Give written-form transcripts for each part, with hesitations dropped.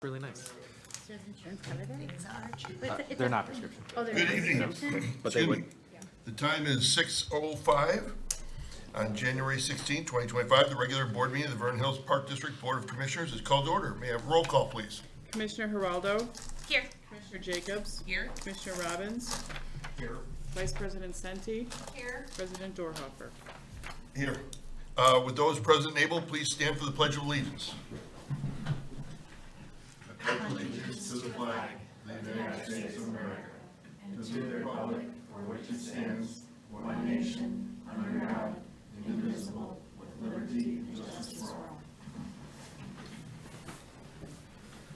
Really nice. Does insurance cover that? They're not prescription, Oh, they're Good not evening. prescription? but they Excuse would. me. The time is 6:05 on January 16, 2025. The regular board meeting of the Vernon Hills Park District Board of Commissioners is called to order. May I have roll call, please? Commissioner Geraldo, Here. Commissioner Jacobs, Here. Commissioner Robbins, Here. Vice President Senti, Here. President Dorhofer. Here. With those present and able, please stand for the Pledge of Allegiance.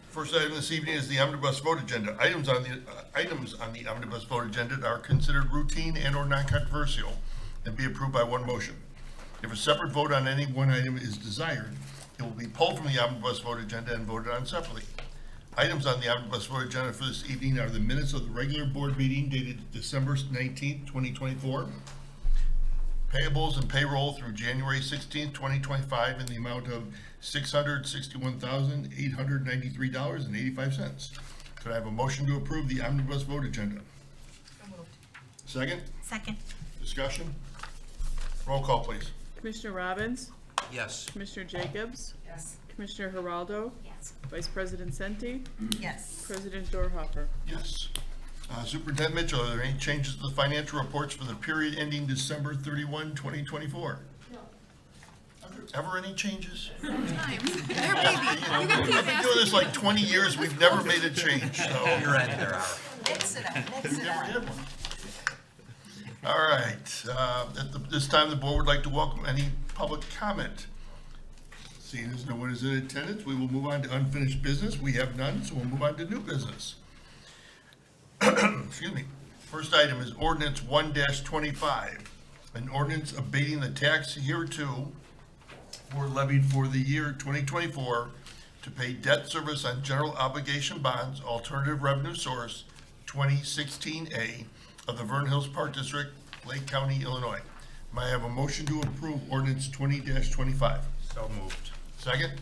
First item this evening is the omnibus vote agenda. Items on the omnibus vote agenda are considered routine and/or non-controversial and be approved by one motion. If a separate vote on any one item is desired, it will be pulled from the omnibus vote agenda and voted on separately. Items on the omnibus vote agenda for this evening are the minutes of the regular board meeting dated December 19th, 2024, payables and payroll through January 16th, 2025 in the amount of $661,893.85. Could I have a motion to approve the omnibus vote agenda? So moved. Second? Second. Discussion? Roll call, please. Commissioner Robbins, Yes. Commissioner Jacobs, Yes. Commissioner Geraldo, Yes. Vice President Senti, Yes. President Dorhofer. Yes. Superintendent Mitchell, are there any changes to the financial reports for the period ending December 31, 2024? No. Are there ever any changes? Time. I've been doing this like 20 years, we've never made a change, so. You're right, there are. Mix it up, mix it Never up. had one. All right, this time the board would like to welcome any public comment. Seeing as no one is in attendance, we will move on to unfinished business. We have none, so we'll move on to new business. Excuse me. First item is ordinance 1-25, an ordinance abating the tax hereto for levied for the year 2024 to pay debt service on general obligation bonds, alternative revenue source 2016A of the Vernon Hills Park District, Lake County, Illinois. May I have a motion to approve ordinance 20-25? So moved. Second?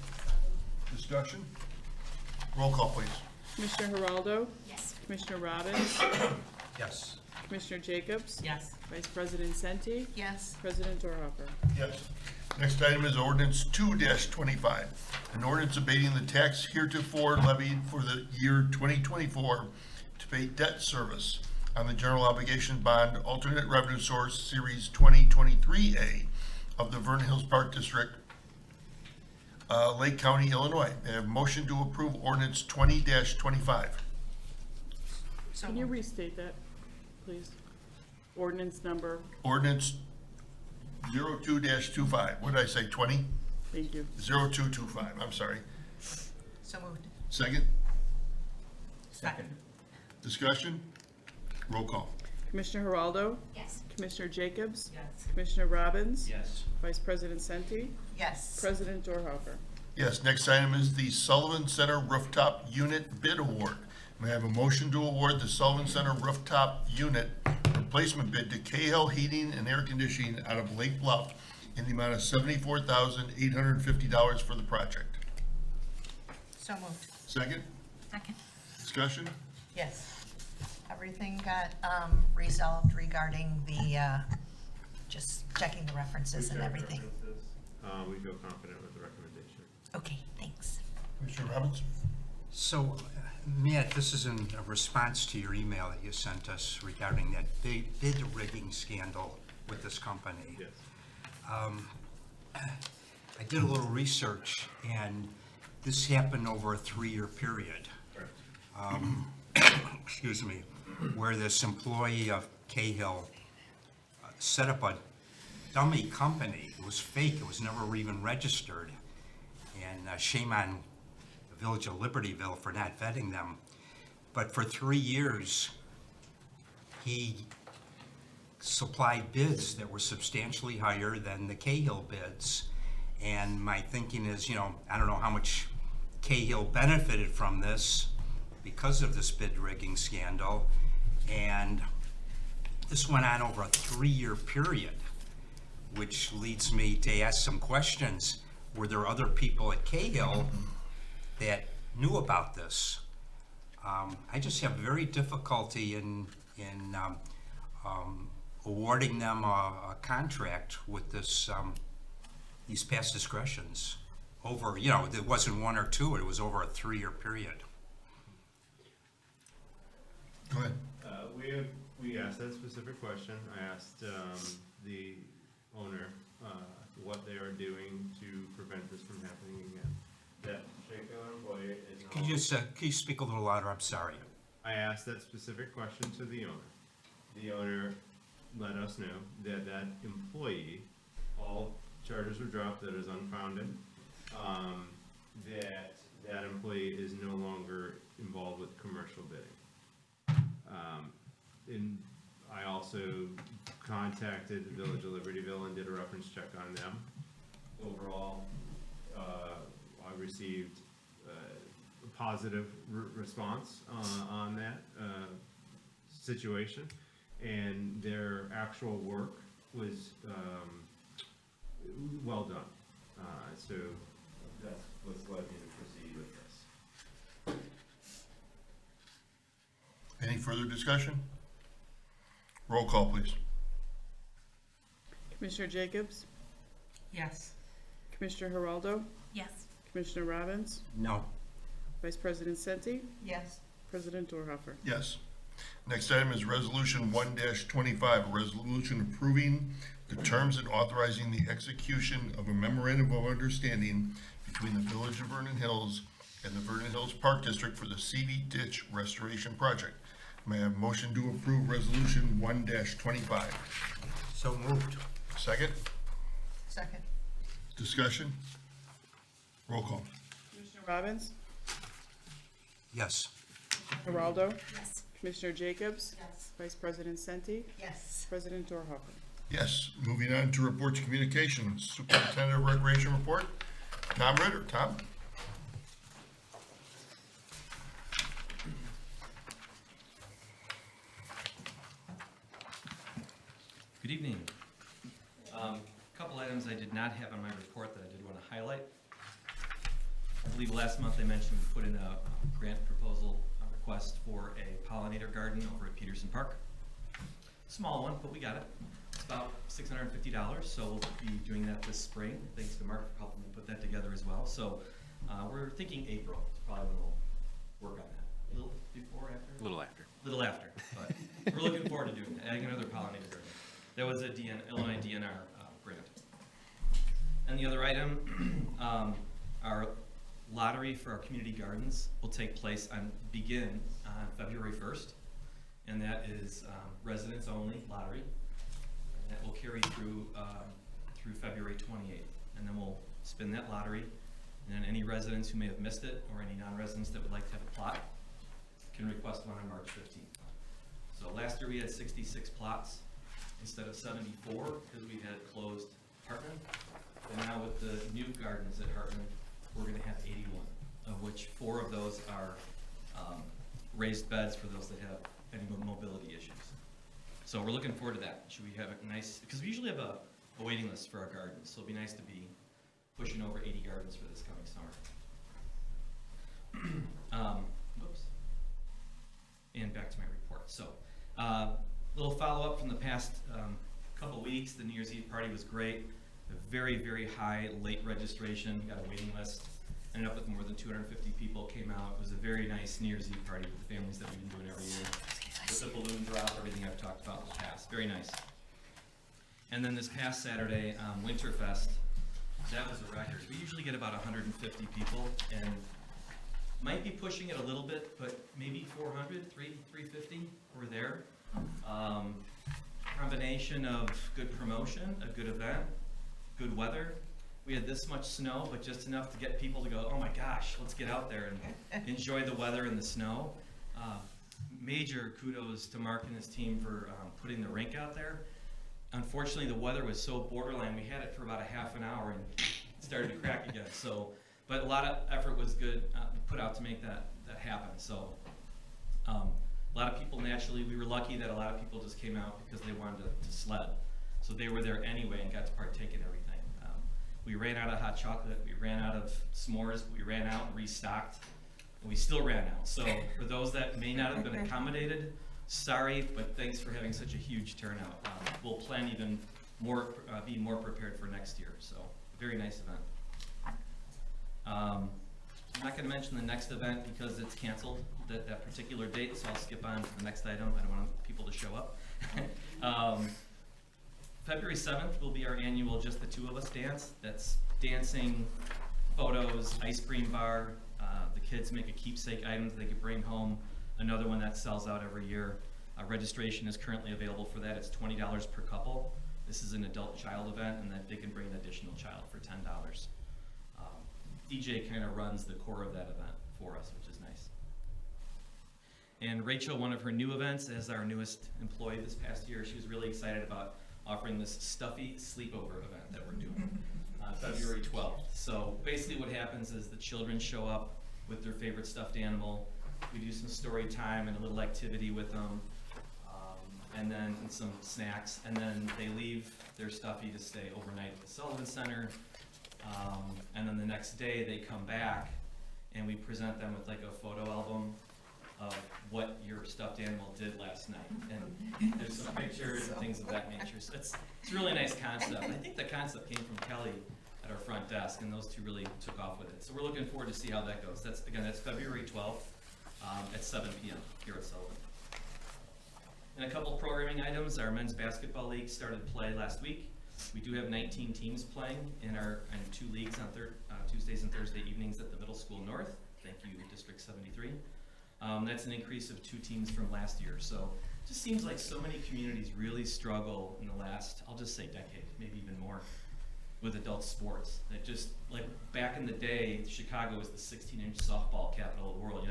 Discussion? Roll call, please. Commissioner Geraldo, Yes. Commissioner Robbins, Yes. Commissioner Jacobs, Yes. Vice President Senti, Yes. President Dorhofer. Yes. Next item is ordinance 2-25, an ordinance abating the tax heretofore levied for the year 2024 to pay debt service on the general obligation bond alternate revenue source series 2023A of the Vernon Hills Park District, Lake County, Illinois. May I have a motion to approve ordinance 20-25? So Can you moved. restate that, please? Ordinance number, Ordinance 02-25. What did I say, 20? thank you. 0225, I'm sorry. So moved. Second? Second. Discussion? Roll call. Commissioner Geraldo, Yes. Commissioner Jacobs, Yes. Commissioner Robbins, Yes. Vice President Senti, Yes. President Dorhofer. Yes, next item is the Sullivan Center Rooftop Unit Bid Award. May I have a motion to award the Sullivan Center Rooftop Unit replacement bid to Cahill Heating and Air Conditioning out of Lake Bluff in the amount of $74,850 for the project? So moved. Second? Second. Discussion? Yes. Everything got resolved regarding the, just checking the references and everything. We feel confident with the recommendation. Okay, thanks. Commissioner Robbins? So, Matt, this is in a response to your email that you sent us regarding that bid rigging scandal with this company. Yes. I did a little research, and this happened over a 3-year period. Excuse me, where this employee of Cahill set up a dummy company. It was fake. It was never even registered. And shame on the Village of Libertyville for not vetting them. But for 3 years, he supplied bids that were substantially higher than the Cahill bids. And my thinking is, I don't know how much Cahill benefited from this because of this bid rigging scandal. And this went on over a 3-year period, which leads me to ask some questions. Were there other people at Cahill that knew about this, I just have very difficulty in awarding them a contract with this, these past discretions over, you know, it wasn't one or two, it was over a 3-year period. Go ahead. We asked that specific question. I asked the owner what they are doing to prevent this from happening again. That particular employee is Can you just, can you speak a little louder? I'm sorry. I asked that specific question to the owner. The owner let us know that that employee, all charges were dropped, that is unfounded, that employee is no longer involved with commercial bidding. And I also contacted the Village of Libertyville and did a reference check on them. Overall, I received a positive response on that situation, and their actual work was well done. So that's what's led me to proceed with this. Any further discussion? Roll call, please. Commissioner Jacobs? Yes. Commissioner Geraldo? Yes. Commissioner Robbins? No. Vice President Senti? Yes. President Dorhoeffer? Yes. Next item is Resolution 1-25, a resolution approving the terms and authorizing the execution of a memorandum of understanding between the Village of Vernon Hills and the Vernon Hills Park District for the CV Ditch Restoration Project. May I have a motion to approve Resolution 1-25? So moved. Second? Second. Discussion? Roll call. Commissioner Robbins? Yes. Geraldo? Yes. Commissioner Jacobs? Yes. Vice President Senti? Yes. President Dorhoeffer? Yes. Moving on to reports of communications. Superintendent of Recreation Report. Tom Ritter. Tom? Good evening. Couple items I did not have on my report that I did want to highlight. I believe last month I mentioned we put in a grant proposal request for a pollinator garden over at Peterson Park. Small one, but we got it. It's about $650, so we'll be doing that this spring. Thanks to Mark for helping me put that together as well. So we're thinking April is probably when we'll work on that. A little before, after? A little after. A little after, but we're looking forward to doing that, adding another pollinator garden. That was a Illinois DNR grant. And the other item, our lottery for our community gardens will begin on February 1st. And that is residents only lottery. And that will carry through February 28th. And then we'll spin that lottery. And then any residents who may have missed it or any non-residents that would like to have a plot can request one on March 15th. So last year we had 66 plots instead of 74 because we had closed Hartman. And now with the new gardens at Hartman, we're going to have 81, of which 4 of those are raised beds for those that have any mobility issues. So we're looking forward to that. Should we have a nice, because we usually have a waiting list for our gardens, so it'll be nice to be pushing over 80 gardens for this coming summer. Whoops. And back to my report. So, little follow-up from the past couple weeks. The New Year's Eve party was great. A very, very high late registration. Got a waiting list. Ended up with more than 250 people came out. It was a very nice New Year's Eve party with the families that we've been doing every year. With the balloon drop, everything I've talked about in the past. Very nice. And then this past Saturday, Winterfest, that was a record. We usually get about 150 people, and might be pushing it a little bit, but maybe 400, 350 were there. Combination of good promotion, a good event, good weather. We had this much snow, but just enough to get people to go, oh my gosh, let's get out there and enjoy the weather and the snow. Major kudos to Mark and his team for putting the rink out there. Unfortunately, the weather was so borderline, we had it for about a half an hour and it started to crack again. So, but a lot of effort was good put out to make that happen. So, a lot of people naturally, we were lucky that a lot of people just came out because they wanted to sled. So they were there anyway and got to partake in everything. We ran out of hot chocolate, we ran out of s'mores, we ran out and restocked. and we still ran out. So for those that may not have been accommodated, sorry, but thanks for having such a huge turnout. We'll plan even more, be more prepared for next year, so very nice event. I'm not gonna mention the next event because it's canceled, that particular date, so I'll skip on to the next item. I don't want people to show up. February 7th will be our annual Just the Two of Us dance. That's dancing, photos, ice cream bar. The kids make a keepsake items they could bring home. Another one that sells out every year. Registration is currently available for that. It's $20 per couple. This is an adult-child event, and that they can bring an additional child for $10. DJ kind of runs the core of that event for us, which is nice. And Rachel, one of her new events as our newest employee this past year, she was really excited about offering this stuffy sleepover event that we're doing on February 12th. So basically what happens is the children show up with their favorite stuffed animal. We do some story time and a little activity with them, and then some snacks, and then they leave their stuffy to stay overnight at the Sullivan Center. And then the next day they come back and we present them with like a photo album of what your stuffed animal did last night. And there's some pictures and things of that nature. So it's a really nice concept. I think the concept came from Kelly at our front desk, and those two really took off with it. So we're looking forward to see how that goes. That's February 12th at 7 p.m. here at Sullivan. And a couple programming items. Our men's basketball league started play last week. We do have 19 teams playing in 2 leagues on Tuesdays and Thursday evenings at the Middle School North. Thank you, District 73. That's an increase of 2 teams from last year. So it just seems like so many communities really struggle in the last, I'll just say decade, maybe even more, with adult sports. That just, like back in the day, Chicago was the 16-inch softball capital of the world,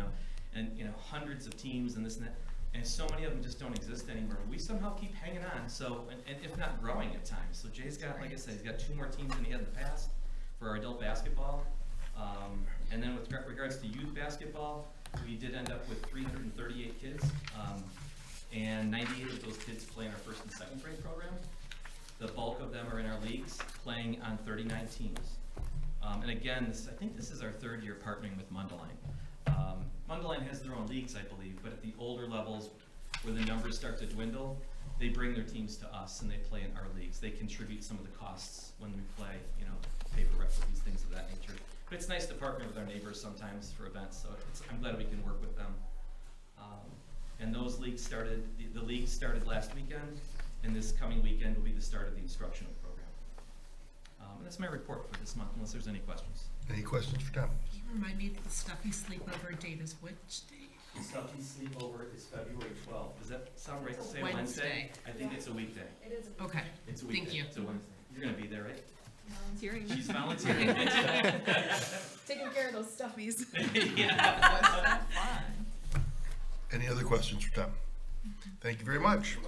and hundreds of teams and this and that. And so many of them just don't exist anymore. We somehow keep hanging on, so, and if not growing at times. So Jay's got, like I said, he's got 2 more teams than he had in the past for our adult basketball. And then with regards to youth basketball, we did end up with 338 kids, and 98 of those kids play in our 1st and 2nd grade program. The bulk of them are in our leagues, playing on 39 teams. And again, I think this is our 3rd year partnering with Mundelein. Mundelein has their own leagues, I believe, but at the older levels where the numbers start to dwindle, they bring their teams to us and they play in our leagues. They contribute some of the costs when we play, pay for referees, things of that nature. But it's nice to partner with our neighbors sometimes for events, so I'm glad we can work with them. And those leagues started, the league started last weekend, and this coming weekend will be the start of the instructional program. And that's my report for this month, unless there's any questions. Any questions for Tom? Can you remind me that the stuffy sleepover date is which day? The Stuffy Sleepover is February 12th. Does that sound right to say Wednesday. Wednesday? I think it's a weekday. Okay, It's a weekday. thank you. It's a Wednesday. You're gonna be there, right? Volunteering. She's volunteering. Taking care of those stuffies. Yeah. Any other questions for Tom? Thank you very much.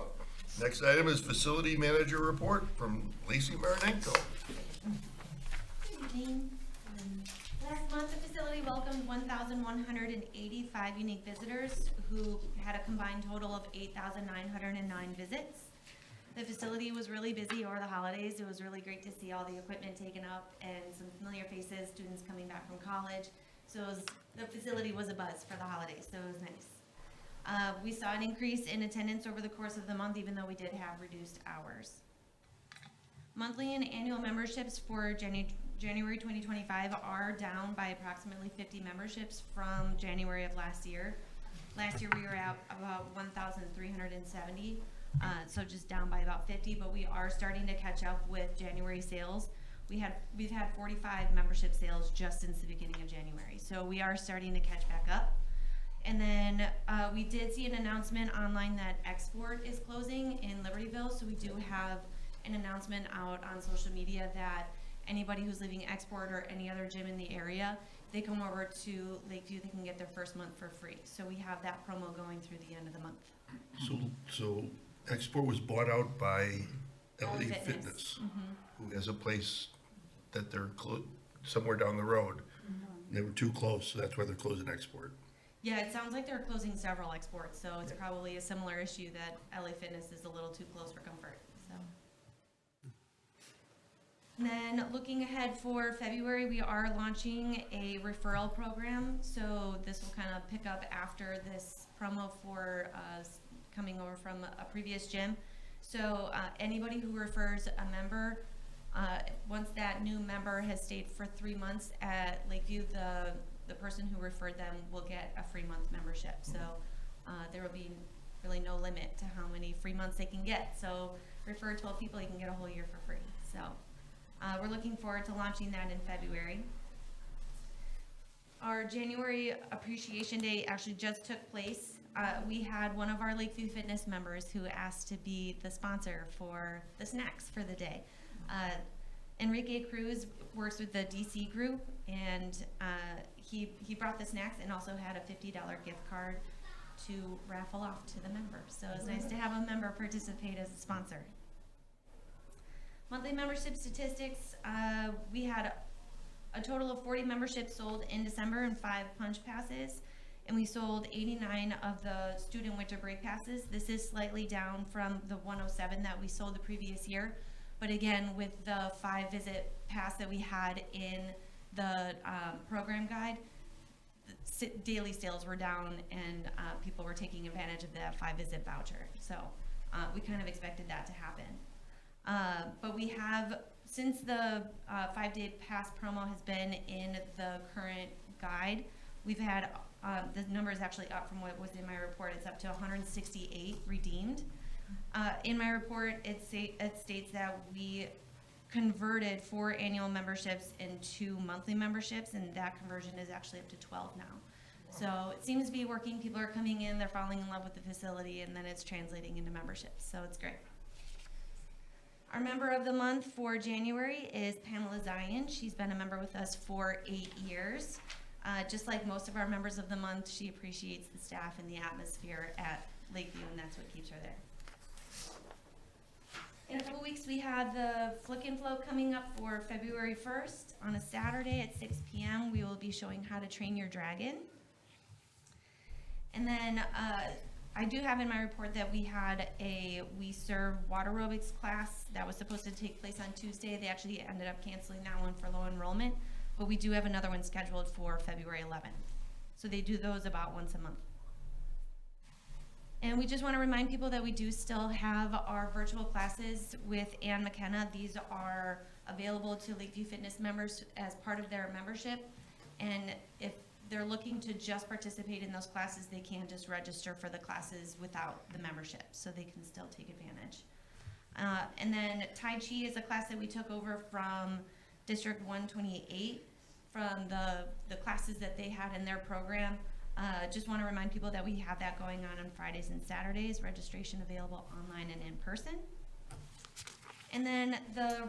Next item is facility manager report from Lacey Marinenko. Good evening. Last month, the facility welcomed 1,185 unique visitors who had a combined total of 8,909 visits. The facility was really busy over the holidays. It was really great to see all the equipment taken up and some familiar faces, students coming back from college. So the facility was abuzz for the holidays, so it was nice. We saw an increase in attendance over the course of the month, even though we did have reduced hours. Monthly and annual memberships for January 2025 are down by approximately 50 memberships from January of last year. Last year we were at about 1,370, so just down by about 50, but we are starting to catch up with January sales. We've had 45 membership sales just since the beginning of January, so we are starting to catch back up. And then we did see an announcement online that Export is closing in Libertyville, so we do have an announcement out on social media that anybody who's leaving Export or any other gym in the area, they come over to Lakeview, they can get their first month for free. So we have that promo going through the end of the month. So Export was bought out by LA LA Fitness, Fitness. who has a place that they're somewhere down the road. They were too close, so that's why they're closing Export. Yeah, it sounds like they're closing several exports, so it's probably a similar issue that LA Fitness is a little too close for comfort, so. And then looking ahead for February, we are launching a referral program. So this will kind of pick up after this promo for coming over from a previous gym. So anybody who refers a member, once that new member has stayed for 3 months at Lakeview, the person who referred them will get a free month membership. So there will be really no limit to how many free months they can get. So refer 12 people, you can get a whole year for free. So we're looking forward to launching that in February. Our January Appreciation Day actually just took place. We had one of our Lakeview Fitness members who asked to be the sponsor for the snacks for the day. Enrique Cruz works with the DC group, and he brought the snacks and also had a $50 gift card to raffle off to the members. So it's nice to have a member participate as a sponsor. Monthly membership statistics, we had a total of 40 memberships sold in December and 5 punch passes, and we sold 89 of the student winter break passes. This is slightly down from the 107 that we sold the previous year, but again, with the 5-visit pass that we had in the program guide, daily sales were down, and people were taking advantage of that 5-visit voucher. So we kind of expected that to happen. But we have, since the 5-day pass promo has been in the current guide, we've had, the number is actually up from what was in my report. It's up to 168 redeemed. In my report, it states that we converted 4 annual memberships into monthly memberships, and that conversion is actually up to 12 now. So it seems to be working. People are coming in, they're falling in love with the facility, and then it's translating into memberships. So it's great. Our member of the month for January is Pamela Zion. She's been a member with us for 8 years. Just like most of our members of the month, she appreciates the staff and the atmosphere at Lakeview, and that's what keeps her there. In a couple weeks, we have the Flick and Flow coming up for February 1st. On a Saturday at 6 p.m., we will be showing how to train your dragon. And then I do have in my report that we had We Serve water aerobics class that was supposed to take place on Tuesday. They actually ended up canceling that one for low enrollment, but we do have another one scheduled for February 11th. So they do those about once a month. And we just want to remind people that we do still have our virtual classes with Ann McKenna. These are available to Lakeview Fitness members as part of their membership. And if they're looking to just participate in those classes, they can just register for the classes without the membership, so they can still take advantage. And then Tai Chi is a class that we took over from District 128 from the classes that they had in their program. Just want to remind people that we have that going on Fridays and Saturdays. Registration available online and in person. And then the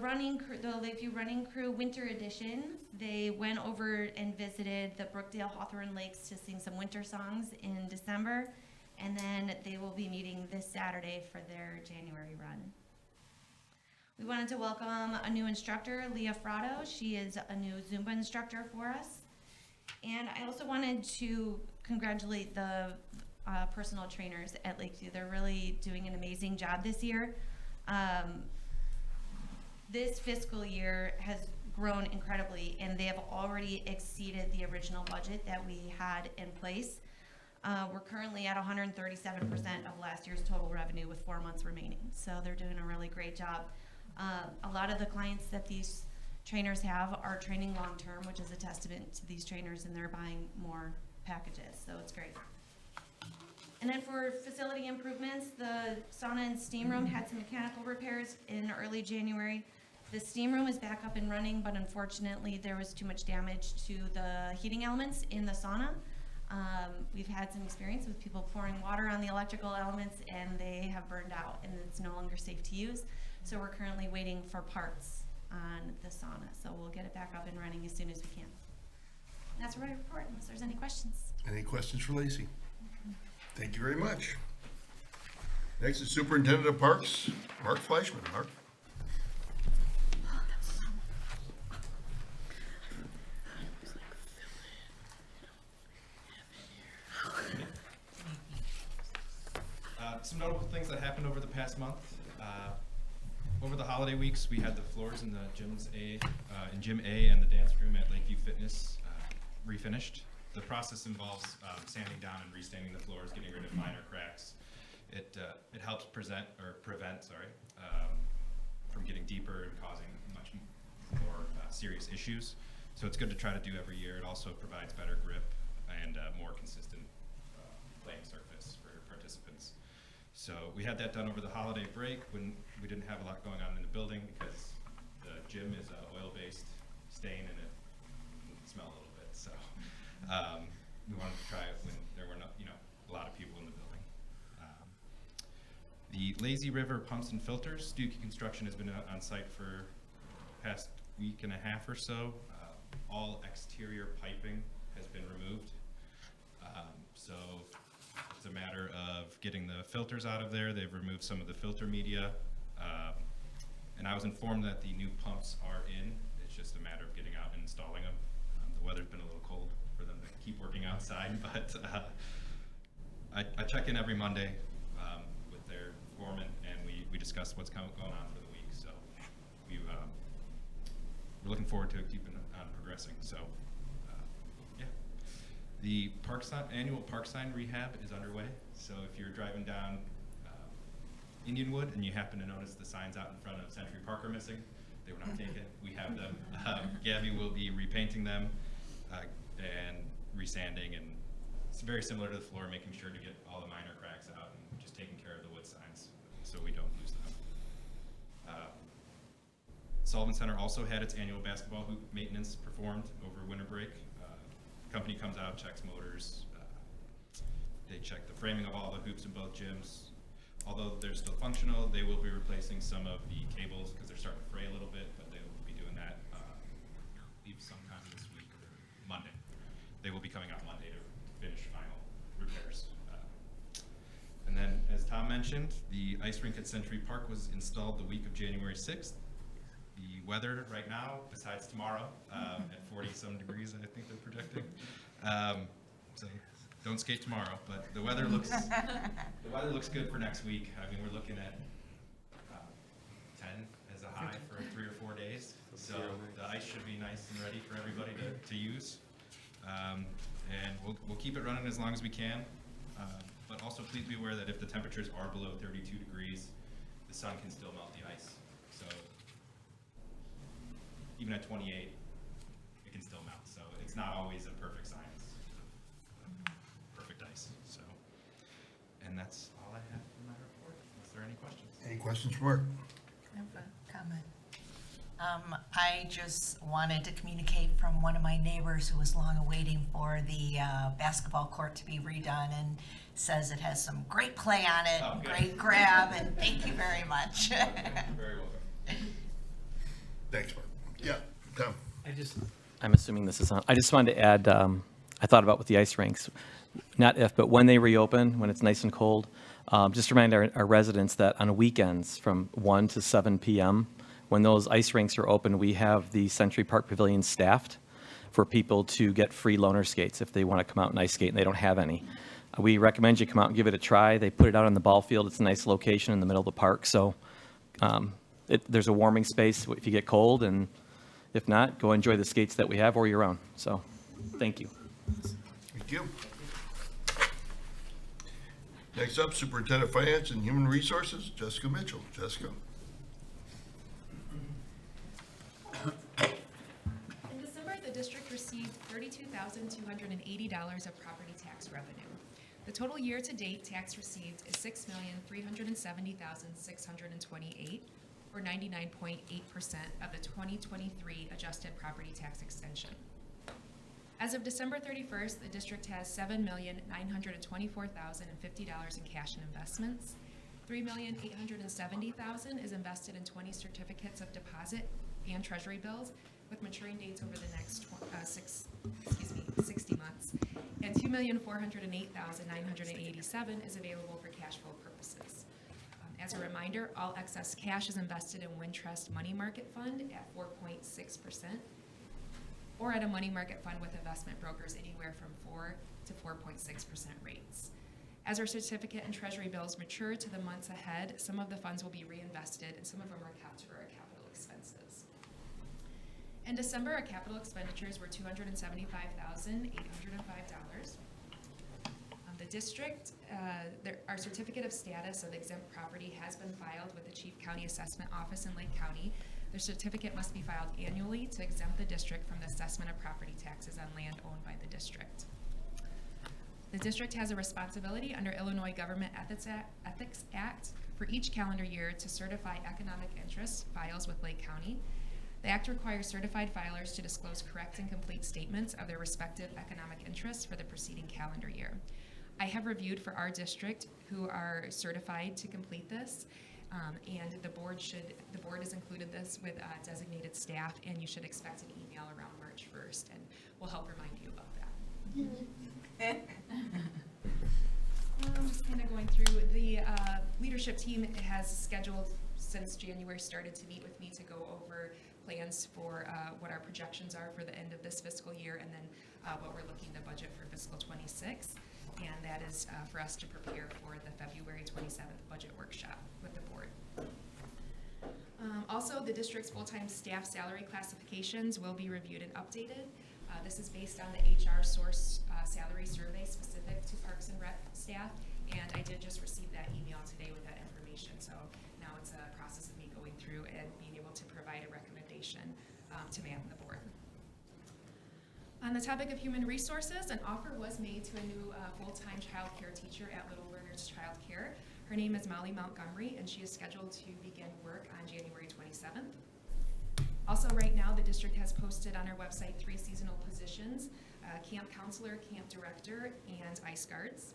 Lakeview Running Crew Winter Edition, they went over and visited the Brookdale Hawthorne Lakes to sing some winter songs in December. And then they will be meeting this Saturday for their January run. We wanted to welcome a new instructor, Leah Frado. She is a new Zumba instructor for us. And I also wanted to congratulate the personal trainers at Lakeview. They're really doing an amazing job this year. This fiscal year has grown incredibly, and they have already exceeded the original budget that we had in place. We're currently at 137% of last year's total revenue with 4 months remaining. So they're doing a really great job. A lot of the clients that these trainers have are training long-term, which is a testament to these trainers, and they're buying more packages, so it's great. And then for facility improvements, the sauna and steam room had some mechanical repairs in early January. The steam room is back up and running, but unfortunately there was too much damage to the heating elements in the sauna. We've had some experience with people pouring water on the electrical elements, and they have burned out, and it's no longer safe to use. So we're currently waiting for parts on the sauna, so we'll get it back up and running as soon as we can. And that's what I report, unless there's any questions. Any questions for Lacey? Thank you very much. Next is Superintendent of Parks, Mark Fleischman. Mark? Some notable things that happened over the past month. Over the holiday weeks, we had the floors in the in Gym A and the dance room at Lakeview Fitness refinished. The process involves sanding down and restaining the floors, getting rid of minor cracks. It helps prevent from getting deeper and causing much more serious issues. So it's good to try to do every year. It also provides better grip and more consistent playing surface for participants. So we had that done over the holiday break when we didn't have a lot going on in the building because the gym is oil-based stain and it would smell a little bit. So we wanted to try it when there were not, a lot of people in the building. The Lazy River pumps and filters, Dookie Construction has been on site for the past week and a half or so. All exterior piping has been removed. So it's a matter of getting the filters out of there. They've removed some of the filter media. And I was informed that the new pumps are in. It's just a matter of getting out and installing them. The weather's been a little cold for them to keep working outside, but I check in every Monday with their foreman, and we discuss what's going on for the week. So we're looking forward to keeping on progressing. So yeah, the annual park sign rehab is underway. So if you're driving down Indianwood and you happen to notice the signs out in front of Century Park are missing, they were not taken. We have them. Gabby will be repainting them and resanding, and it's very similar to the floor, making sure to get all the minor cracks out and just taking care of the wood signs so we don't lose them. Sullivan Center also had its annual basketball hoop maintenance performed over winter break. Company comes out, checks motors. They check the framing of all the hoops in both gyms. Although they're still functional, they will be replacing some of the cables because they're starting to fray a little bit, but they will be doing that sometime this week or Monday. They will be coming out Monday to finish final repairs. And then, as Tom mentioned, the ice rink at Century Park was installed the week of January 6th. The weather right now, besides tomorrow, at 40-some degrees, I think they're projecting. So don't skate tomorrow, but the weather looks good for next week. I mean, we're looking at 10 as a high for 3 or 4 days. So the ice should be nice and ready for everybody to use. And we'll keep it running as long as we can. But also please be aware that if the temperatures are below 32 degrees, the sun can still melt the ice. So even at 28, it can still melt. So it's not always a perfect science. Perfect ice. So, and that's all I have for my report. Is there any questions? Any questions from Mark? I have a comment. I just wanted to communicate from one of my neighbors who was long awaiting for the basketball court to be redone, and says it has some great play on it, Oh, good. great grab, and thank you very much. You're very welcome. Thanks, Mark. Yeah, Tom? I'm assuming this is on. I just wanted to add, I thought about with the ice rinks, not if, but when they reopen, when it's nice and cold, just remind our residents that on weekends from 1 to 7 p.m., when those ice rinks are open, we have the Century Park Pavilion staffed for people to get free loaner skates if they want to come out and ice skate and they don't have any. We recommend you come out and give it a try. They put it out on the ball field. It's a nice location in the middle of the park, so there's a warming space if you get cold, and if not, go enjoy the skates that we have or your own. So, thank you. Thank you. Next up, Superintendent of Finance and Human Resources, Jessica Mitchell. Jessica? In December, the district received $32,280 of property tax revenue. The total year-to-date tax received is $6,370,628, or 99.8% of the 2023 adjusted property tax extension. As of December 31st, the district has $7,924,050 in cash and investments. $3,870,000 is invested in 20 certificates of deposit and treasury bills with maturing dates over the next 60 months. And $2,408,987 is available for cash flow purposes. As a reminder, all excess cash is invested in Wintrust Money Market Fund at 4.6%, or at a money market fund with investment brokers anywhere from 4 to 4.6% rates. As our certificate and treasury bills mature to the months ahead, some of the funds will be reinvested and some of them are kept for our capital expenses. In December, our capital expenditures were $275,805. The district, our certificate of status of exempt property has been filed with the Chief County Assessment Office in Lake County. The certificate must be filed annually to exempt the district from the assessment of property taxes on land owned by the district. The district has a responsibility under Illinois Government Ethics Act for each calendar year to certify economic interest files with Lake County. The act requires certified filers to disclose correct and complete statements of their respective economic interests for the preceding calendar year. I have reviewed for our district who are certified to complete this, and the board has included this with designated staff, and you should expect an email around March 1st, and we'll help remind you about that. I'm just kind of going through. The leadership team has scheduled, since January, started to meet with me to go over plans for what our projections are for the end of this fiscal year, and then what we're looking to budget for fiscal 26. And that is for us to prepare for the February 27th budget workshop with the board. Also, the district's full-time staff salary classifications will be reviewed and updated. This is based on the HR source salary survey specific to Parks and Rec staff, and I did just receive that email today with that information. So now it's a process of me going through and being able to provide a recommendation to man the board. On the topic of human resources, an offer was made to a new full-time child care teacher at Little Learners Child Care. Her name is Molly Montgomery, and she is scheduled to begin work on January 27th. Also, right now, the district has posted on our website 3 seasonal positions, camp counselor, camp director, and ice guards.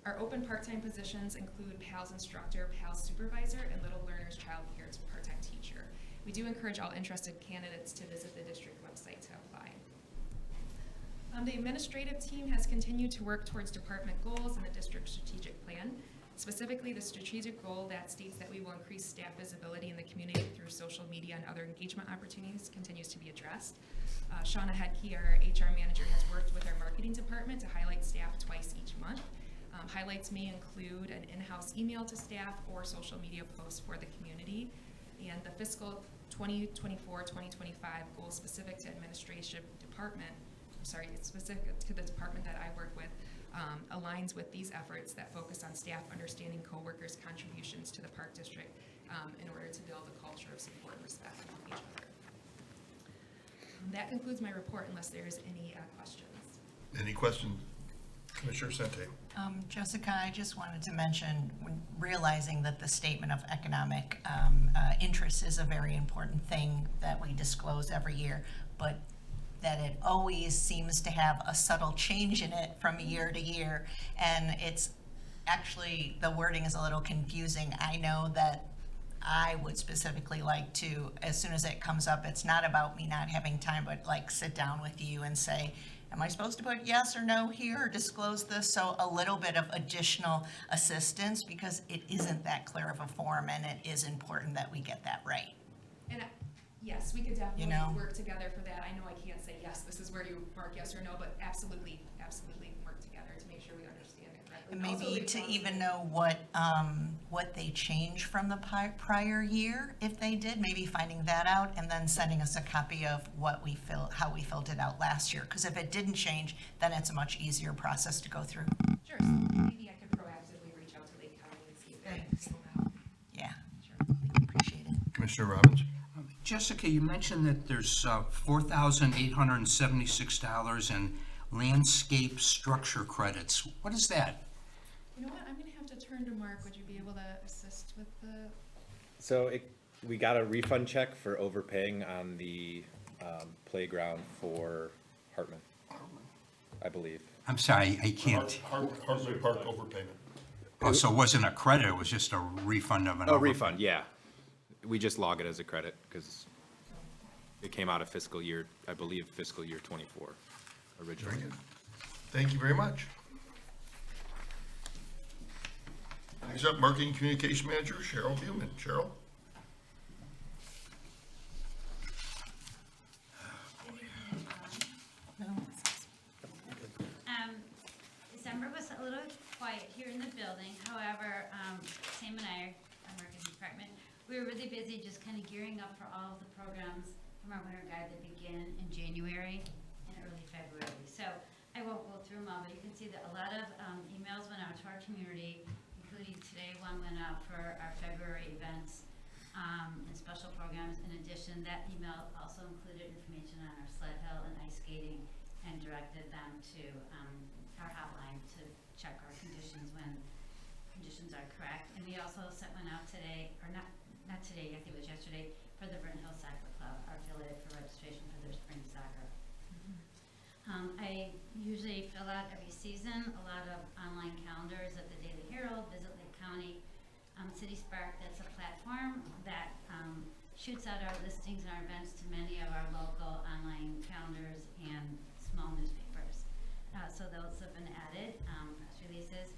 Our open part-time positions include PALS instructor, PALS supervisor, and Little Learners Child Care's part-time teacher. We do encourage all interested candidates to visit the district website to apply. The administrative team has continued to work towards department goals in the district strategic plan. Specifically, the strategic goal that states that we will increase staff visibility in the community through social media and other engagement opportunities continues to be addressed. Shauna Hedke, our HR manager, has worked with our marketing department to highlight staff twice each month. Highlights may include an in-house email to staff or social media posts for the community. And the fiscal 2024-2025 goal specific to administration department, it's specific to the department that I work with, aligns with these efforts that focus on staff understanding coworkers' contributions to the Park District in order to build a culture of support and respect among each other. That concludes my report unless there's any questions. Any questions? Commissioner Sente. Jessica, I just wanted to mention, when realizing that the statement of economic interest is a very important thing that we disclose every year, but that it always seems to have a subtle change in it from year to year. And it's actually, the wording is a little confusing. I know that I would specifically like to, as soon as it comes up, it's not about me not having time, but like sit down with you and say, am I supposed to put yes or no here or disclose this? So a little bit of additional assistance, because it isn't that clear of a form, and it is important that we get that right. And yes, we could definitely work together for that. I know I can't say, yes, this is where you mark yes or no, but absolutely work together to make sure we understand it correctly. And maybe to even know what they changed from the prior year, if they did, maybe finding that out and then sending us a copy of how we filled it out last year. Because if it didn't change, then it's a much easier process to go through. Sure, so maybe I could proactively reach out to Lake County and see if they can still help. Yeah, Sure. appreciate it. Commissioner Robbins. Jessica, you mentioned that there's $4,876 in landscape structure credits. What is that? You know what, I'm gonna have to turn to Mark. Would you be able to assist with the? So we got a refund check for overpaying on the playground for Hartman, I believe. I'm sorry, I can't. Hartman Park overpayment. Oh, so it wasn't a credit, it was just a refund of an Oh, refund, yeah. We just log it as a credit because it came out of fiscal year, I believe, fiscal year 24 originally. Very good. Thank you very much. Next up, Marketing Communication Manager, Cheryl Buman. Cheryl? December was a little quiet quiet here in the building. However, Sam and I, our marketing department, we were really busy just kind of gearing up for all of the programs from our winter guide that begin in January and early February. So I won't go through them all, but you can see that a lot of emails went out to our community, including today, one went out for our February events and special programs. In addition, that email also included information on our sled hill and ice skating and directed them to our hotline to check our conditions when conditions are correct. And we also sent one out today, or not today, I think it was yesterday, for the Vernon Soccer Club, our affiliate, for registration for their spring soccer. I usually fill out every season a lot of online calendars at the Daily Herald, Visit Lake County, City Spark. That's a platform that shoots out our listings and our events to many of our local online calendars and small newspapers. So those have been added, press releases.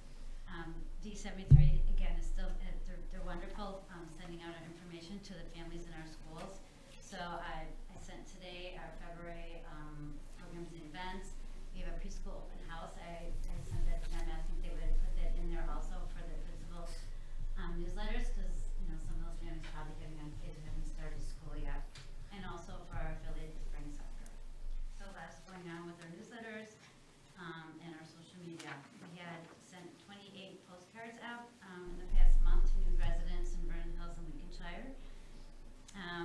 D73, again, is still, they're wonderful, sending out our information to the families in our schools. So I sent today our February programs and events. We have a preschool open house. I sent that to them, asking if they would put that in there also for the principal newsletters, because some of those families probably haven't started school yet, and also for our affiliate spring soccer. So that's going on with our newsletters and our social media. We had sent 28 postcards out in the past month to new residents in Vernon Hills and Lincolnshire.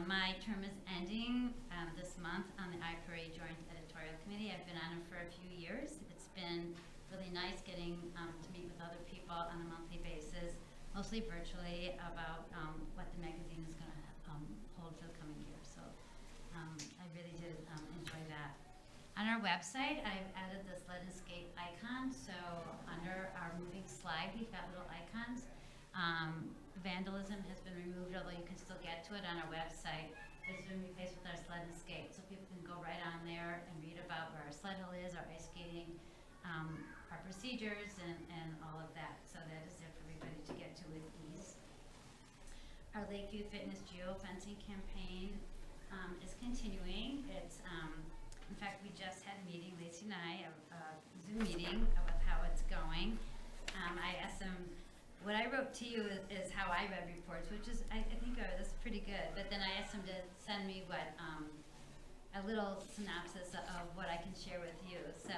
My term is ending this month on the iParade Joint Editorial Committee. I've been on it for a few years. It's been really nice getting to meet with other people on a monthly basis, mostly virtually, about what the magazine is going to hold for the coming year. So I really did enjoy that. On our website, I've added this Let Us Skate icon. So under our moving slide, we've got little icons. Vandalism has been removed, although you can still get to it on our website. It's been replaced with our sled and skate, so people can go right on there and read about where our sled hill is, our ice skating, our procedures, and all of that. So that is there for everybody to get to with ease. Our Lakeview Fitness geofencing campaign is continuing. It's in fact, we just had a meeting, Lacey and I, a Zoom meeting about how it's going. I asked them, what I wrote to you is how I read reports, which is, I think that's pretty good. But then I asked them to send me a little synopsis of what I can share with you. So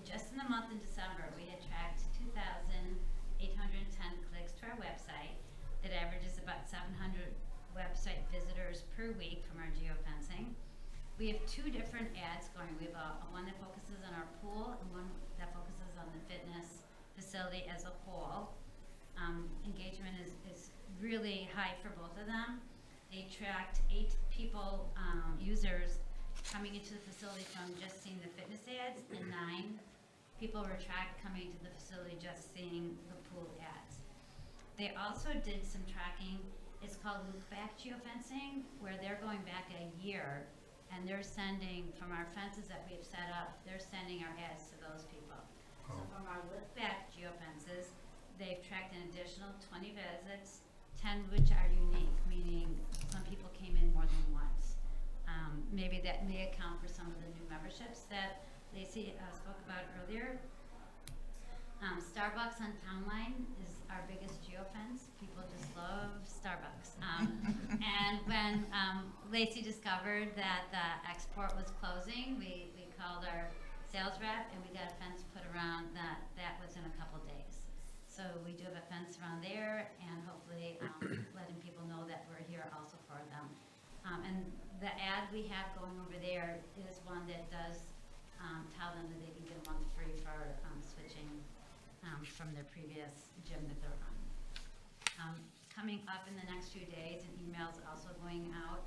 just in the month of December, we had tracked 2,810 clicks to our website. That averages about 700 website visitors per week from our geofencing. We have two different ads going. We have one that focuses on our pool and one that focuses on the fitness facility as a whole. Engagement is really high for both of them. They tracked 8 people, users, coming into the facility from just seeing the fitness ads, and 9 people were tracked coming to the facility just seeing the pool ads. They also did some tracking. It's called look back geofencing, where they're going back a year and they're sending, from our fences that we've set up, they're sending our ads to those people. So from our look back geofences, they've tracked an additional 20 visits, 10 which are unique, meaning some people came in more than once. Maybe that may account for some of the new memberships that Lacey spoke about earlier. Starbucks on Town Line is our biggest geofence. People just love Starbucks. And when Lacey discovered that the export was closing, we called our sales rep and we got a fence put around that. That was in a couple days. So we do have a fence around there, and hopefully letting people know that we're here also for them. And the ad we have going over there is one that does tell them that they can get a month free for switching from their previous gym that they're on. Coming up in the next few days, an email is also going out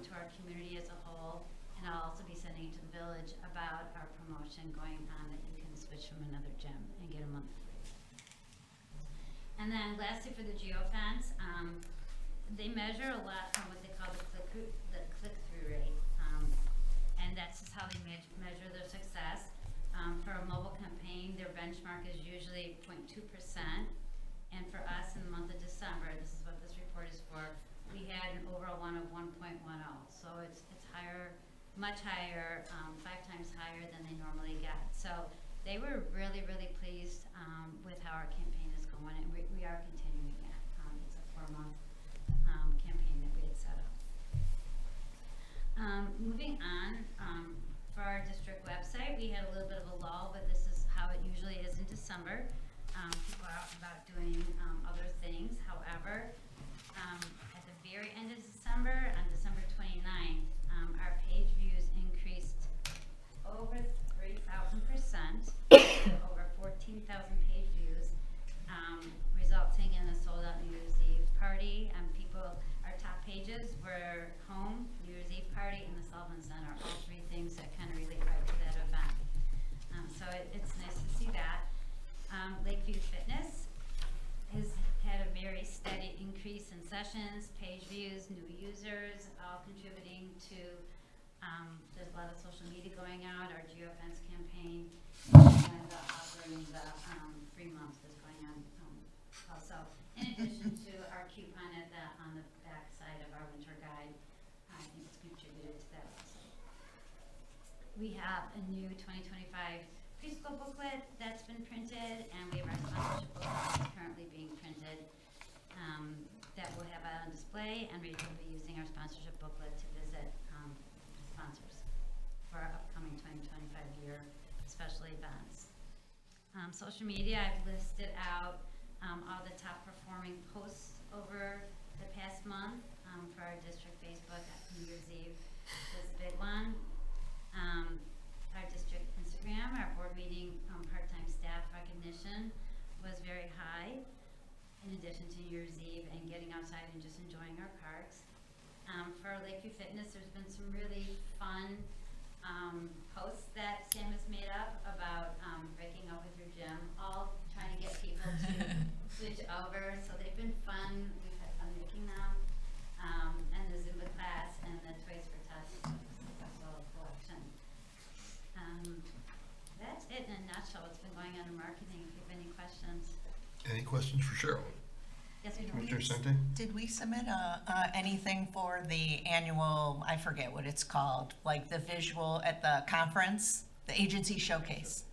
to our community as a whole, and I'll also be sending it to the village about our promotion going on that you can switch from another gym and get a month free. And then lastly, for the geofence, they measure a lot from what they call the click-through rate, and that's just how they measure their success. For a mobile campaign, their benchmark is usually 0.2%, and for us in the month of December, this is what this report is for, we had an overall one of 1.10, so it's higher, much higher, 5 times higher than they normally get. So they were really, really pleased with how our campaign is going, and we are continuing it. It's a 4-month campaign that we had set up. Moving on, for our district website, we had a little bit of a lull, but this is how it usually is in December. People are out and about doing other things. However, at the very end of December, on December 29th, our page views increased over 3,000%, over 14,000 page views, resulting in a sold-out New Year's Eve party. Our top pages were home, New Year's Eve party, and the Sullivan Center, all three things that kind of relate right to that event. So it's nice to see that. Lakeview Fitness has had a very steady increase in sessions, page views, new users, all contributing to, there's a lot of social media going out, our geofence campaign, and offering the free month is going on also. In addition to our coupon on the back side of our winter guide, I think it's contributed to that also. We have a new 2025 preschool booklet that's been printed, and we have our sponsorship booklet that's currently being printed that we'll have out on display, and Rachel will be using our sponsorship booklet to visit sponsors for our upcoming 2025 year special events. Social media, I've listed out all the top performing posts over the past month for our district Facebook. New Year's Eve was a big one. Our district Instagram, our board meeting part-time staff recognition was very high, in addition to New Year's Eve and getting outside and just enjoying our parks. For Lakeview Fitness, there's been some really fun posts that Sam has made up about breaking up with your gym, all trying to get people to switch over. So they've been fun. We've had fun making them. And the Zumba class and the Toys for Tots collection. That's it in a nutshell. What's been going on in marketing? If you have any questions. Any questions for Cheryl? Yes, we Commissioner Sente? Did we submit anything for the annual, I forget what it's called, like the visual at the conference, the agency showcase?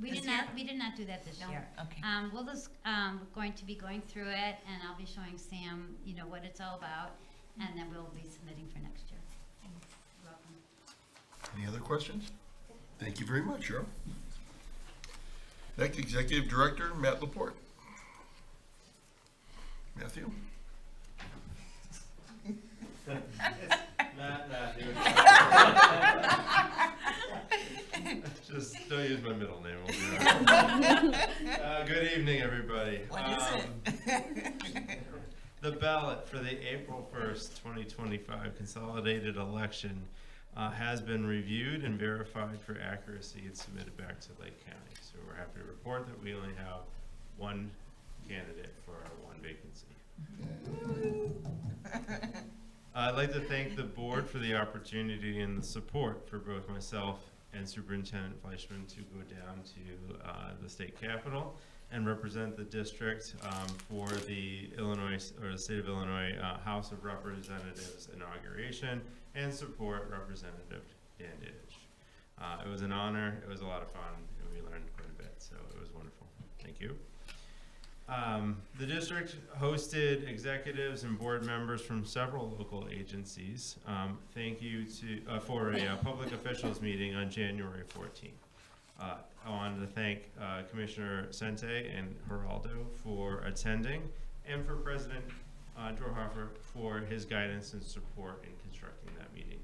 We This did not do that this No? year. Okay. We'll just, going to be going through it, and I'll be showing Sam, what it's all about, and then we'll be submitting for next year. You're welcome. Any other questions? Thank you very much, Cheryl. Next, Executive Director, Matt Laporte. Matthew? Just don't use my middle name. We'll be all right. Good evening, everybody. What is it? The ballot for the April 1st, 2025 consolidated election has been reviewed and verified for accuracy and submitted back to Lake County. So we're happy to report that we only have one candidate for our one vacancy. I'd like to thank the board for the opportunity and the support for both myself and Superintendent Fleischman to go down to the state capitol and represent the district for the state of Illinois House of Representatives inauguration and support Representative Dan Dittich. It was an honor, it was a lot of fun, and we learned quite a bit, so it was wonderful. Thank you. The district hosted executives and board members from several local agencies. Thank you for a public officials meeting on January 14th. I wanted to thank Commissioner Sente and Geraldo for attending, and for President Dorhofer for his guidance and support in constructing that meeting.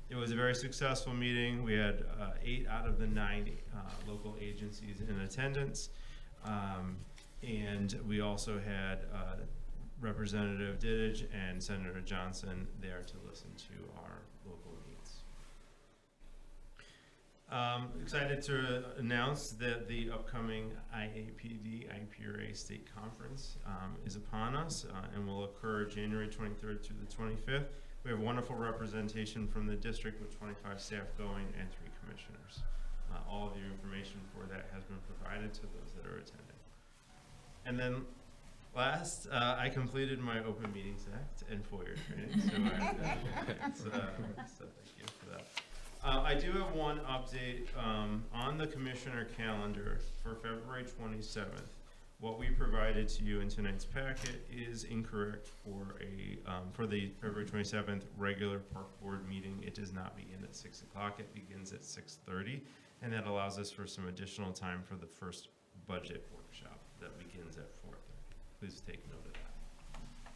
It was a very successful meeting. We had 8 out of the 9 local agencies in attendance. And we also had Representative Dittich and Senator Johnson there to listen to our local needs. Excited to announce that the upcoming IAPD IPRA State Conference is upon us and will occur January 23rd through the 25th. We have wonderful representation from the district with 25 staff going and 3 commissioners. All of your information for that has been provided to those that are attending. And then last, I completed my Open Meetings Act and FOIA training, so thank you for that. I do have one update, on the commissioner calendar for February 27th. What we provided to you in tonight's packet is incorrect for the February 27th regular park board meeting. It does not begin at 6 o'clock, it begins at 6:30, and that allows us for some additional time for the first budget workshop that begins at 4:30. Please take note of that.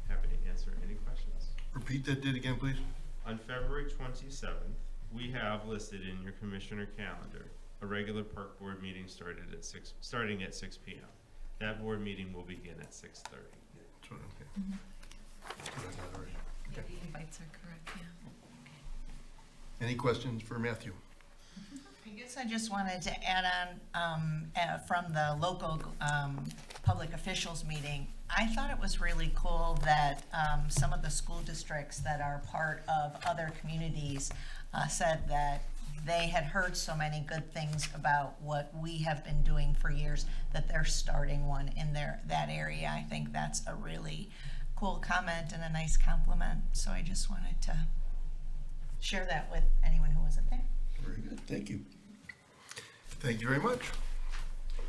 Happy to answer any questions. Repeat that date again, please. On February 27th, we have listed in your commissioner calendar a regular park board meeting starting at 6 p.m. That board meeting will begin at 6:30. That's what- okay. That's what I got already. Yeah, the invites are correct, yeah. Any questions for Matthew? I guess I just wanted to add on, from the local public officials meeting, I thought it was really cool that some of the school districts that are part of other communities said that they had heard so many good things about what we have been doing for years, that they're starting one in that area. I think that's a really cool comment and a nice compliment, so I just wanted to share that with anyone who wasn't there. Very good, thank you. Thank you very much.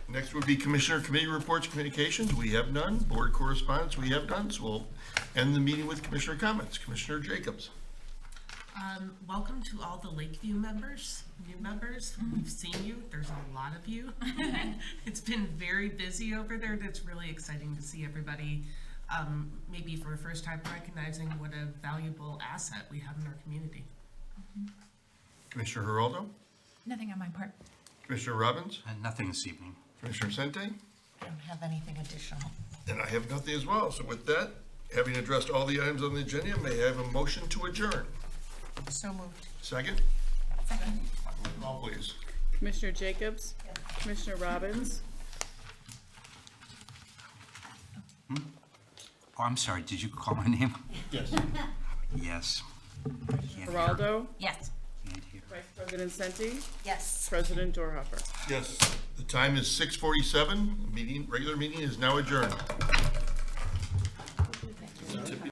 Next would be Commissioner Committee Reports, Communications. We have none. Board Correspondence, we have none. So we'll end the meeting with Commissioner comments. Commissioner Jacobs. Welcome to all the Lakeview members, new members. We've seen you. There's a lot of you. It's been very busy over there. That's really exciting to see everybody, maybe for the first time recognizing what a valuable asset we have in our community. Commissioner Geraldo. Nothing on my part. Commissioner Robbins. Nothing this evening. Commissioner Sente. I don't have anything additional. And I have nothing as well. So with that, having addressed all the items on the agenda, may I have a motion to adjourn? So moved. Second? Second. Call please. Commissioner Jacobs? Commissioner Robbins? Oh, I'm sorry, did you call my name? Yes. Yes. Can't hear. Geraldo? Yes. Can't hear. Vice President Senti? Yes. President Dorhoeffer? Yes. The time is 6:47. Regular meeting is now adjourned.